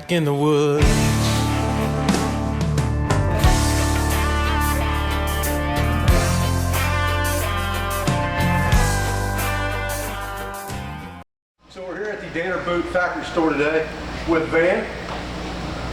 back in the woods. So we're here at the Danner Boot Factory store today with Van.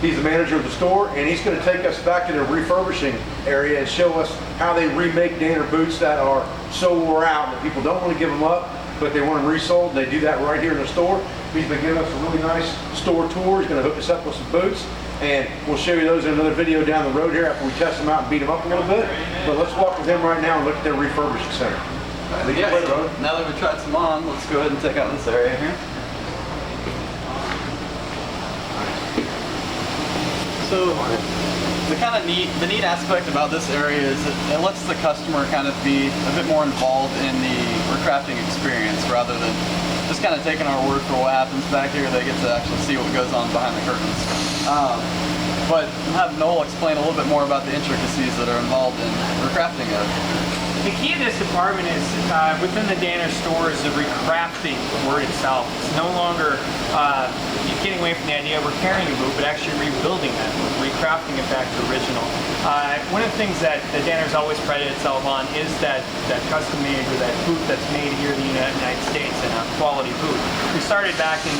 He's the manager of the store, and he's going to take us back to the refurbishing area and show us how they remake Danner boots that are so wore out that people don't want to give them up, but they want them resold, and they do that right here in the store. He's been giving us a really nice store tour. He's going to hook us up with some boots, and we'll show you those in another video down the road here after we test them out and beat them up a little bit. But let's walk with him right now and look at their refurbishing center. Yeah, so now that we've tried some on, let's go ahead and take out this area here. So the neat aspect about this area is it lets the customer kind of be a bit more involved in the recrafting experience rather than just kind of taking our word for what happens back here. They get to actually see what goes on behind the curtains. But have Noel explain a little bit more about the intricacies that are involved in recrafting it. The key to this department is within the Danner store is the recrafting word itself. It's no longer getting away from the idea of repairing a boot, but actually rebuilding that boot, recrafting it back to original. One of the things that Danner's always prided itself on is that custom made, or that boot that's made here in the United States, and a quality boot. We started back in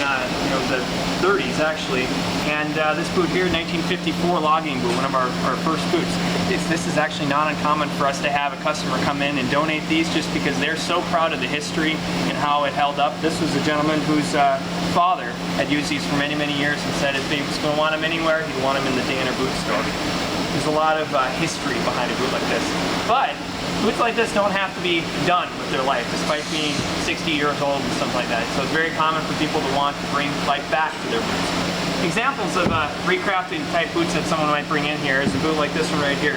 the 30s actually, and this boot here, 1954 logging boot, one of our first boots. This is actually not uncommon for us to have a customer come in and donate these just because they're so proud of the history and how it held up. This was a gentleman whose father had used these for many, many years and said if he was going to want them anywhere, he'd want them in the Danner boot store. There's a lot of history behind a boot like this. But boots like this don't have to be done with their life, despite being 60 years old and stuff like that. So it's very common for people to want to bring life back to their boots. Examples of recrafted type boots that someone might bring in here is a boot like this one right here.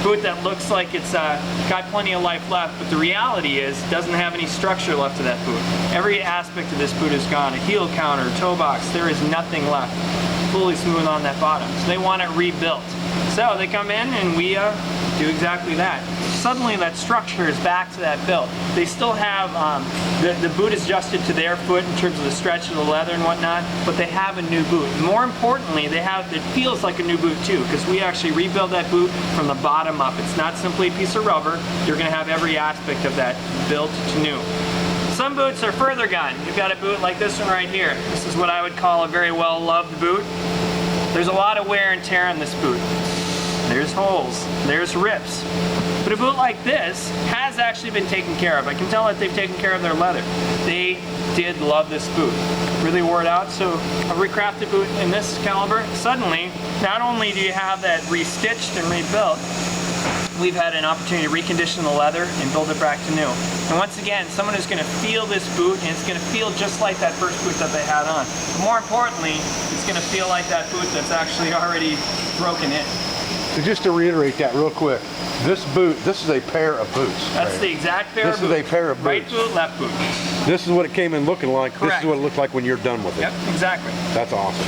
Boot that looks like it's got plenty of life left, but the reality is it doesn't have any structure left to that boot. Every aspect of this boot is gone. A heel counter, toe box, there is nothing left. Fully smooth on that bottom. So they want it rebuilt. So they come in and we do exactly that. Suddenly that structure is back to that build. They still have, the boot is adjusted to their foot in terms of the stretch of the leather and whatnot, but they have a new boot. More importantly, it feels like a new boot too, because we actually rebuild that boot from the bottom up. It's not simply a piece of rubber. You're going to have every aspect of that built to new. Some boots are further gone. You've got a boot like this one right here. This is what I would call a very well-loved boot. There's a lot of wear and tear on this boot. There's holes, there's rips. But a boot like this has actually been taken care of. I can tell that they've taken care of their leather. They did love this boot. Really wore it out. So a recrafted boot in this caliber, suddenly, not only do you have that restitched and rebuilt, we've had an opportunity to recondition the leather and build it back to new. And once again, someone is going to feel this boot, and it's going to feel just like that first boot that they had on. But more importantly, it's going to feel like that boot that's actually already broken in. So just to reiterate that real quick, this is a pair of boots. That's the exact pair of boots. This is a pair of boots. Right boot, left boot. This is what it came in looking like. Correct. This is what it looked like when you're done with it. Yep, exactly. That's awesome.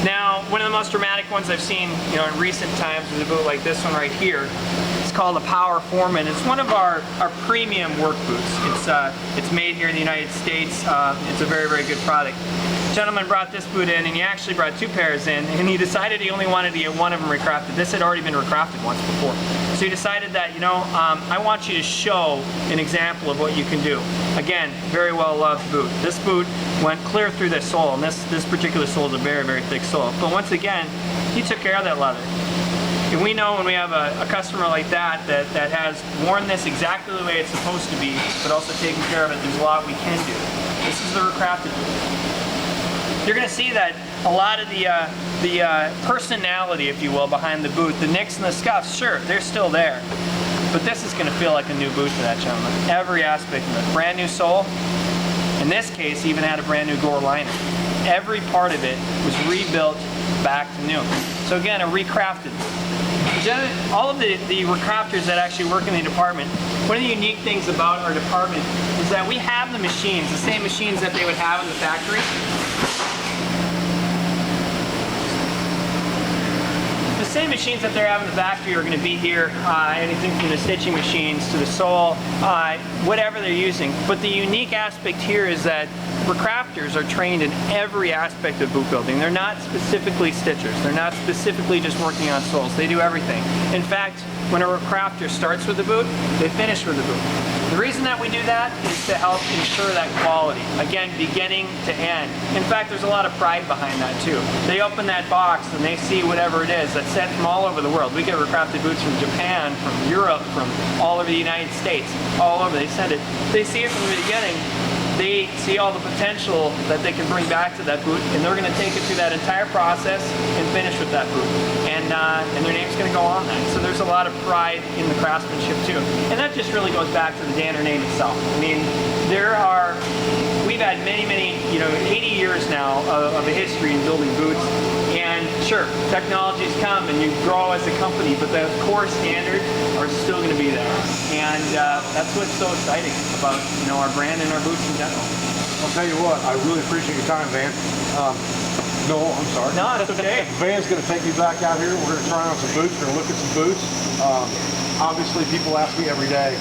Now, one of the most dramatic ones I've seen, in recent times is a boot like this one right here. It's called a Power Foreman. It's one of our premium work boots. It's made here in the United States. It's a very, very good product. Gentleman brought this boot in, and he actually brought two pairs in, and he decided he only wanted to get one of them recrafted. This had already been recrafted once before. So he decided that, I want you to show an example of what you can do. Again, very well loved boot. This boot went clear through the sole, and this particular sole is a very, very thick sole. But once again, he took care of that leather. And we know when we have a customer like that has worn this exactly the way it's supposed to be, but also taken care of it, there's a lot we can do. This is the recrafted boot. You're going to see that a lot of the personality, if you will, behind the boot, the nicks and the scuffs, sure, they're still there. But this is going to feel like a new boot to that gentleman. Every aspect of it. Brand new sole. In this case, he even had a brand new gore liner. Every part of it was rebuilt back to new. So again, a recrafted boot. All of the recrafters that actually work in the department, one of the unique things about our department is that we have the machines, the same machines that they would have in the factory. The same machines that they have in the factory are going to be here. Anything from the stitching machines to the sole, whatever they're using. But the unique aspect here is that recrafters are trained in every aspect of boot building. They're not specifically stitchers. They're not specifically just working on soles. They do everything. In fact, when a recrafter starts with the boot, they finish with the boot. The reason that we do that is to help ensure that quality. Again, beginning to end. In fact, there's a lot of pride behind that too. They open that box and they see whatever it is that's sent from all over the world. We get recrafted boots from Japan, from Europe, from all over the United States, all over. They send it. They see it from the beginning. They see all the potential that they can bring back to that boot, and they're going to take it through that entire process and finish with that boot. And their name's going to go on that. So there's a lot of pride in the craftsmanship too. And that just really goes back to the Danner name itself. I mean, we've had many, 80 years now of a history in building boots. And sure, technology's come and you grow as a company, but the core standards are still going to be there. And that's what's so exciting about our brand and our boots in general. I'll tell you what, I really appreciate your time, Van. No, I'm sorry. No, that's okay. Van's going to take me back out here. We're going to try on some boots. We're going to look at some boots. Obviously, people ask me every day,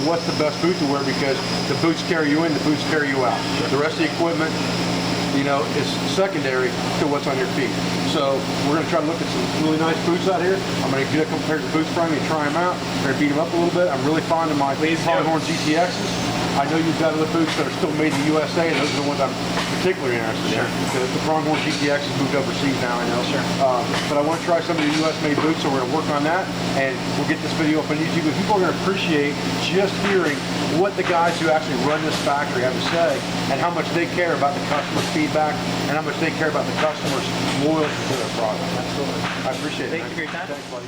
what's the best boot to wear, because the boots carry you in, the boots carry you out. The rest of the equipment, is secondary to what's on your feet. So we're going to try to look at some really nice boots out here. I'm going to get a couple pairs of boots from you and try them out. We're going to beat them up a little bit. I'm really fond of my Pronghorn GTXs. I know you've got other boots that are still made in the USA, and those are the ones I'm particularly interested in. The Pronghorn GTX has moved overseas now, I know. But I want to try some of the US-made boots, so we're going to work on that, and we'll get this video up on YouTube. And people are going to appreciate just hearing what the guys who actually run this factory have to say, and how much they care about the customer's feedback, and how much they care about the customer's loyalty to their product. Absolutely. I appreciate it. Thank you for your time. Thanks, buddy.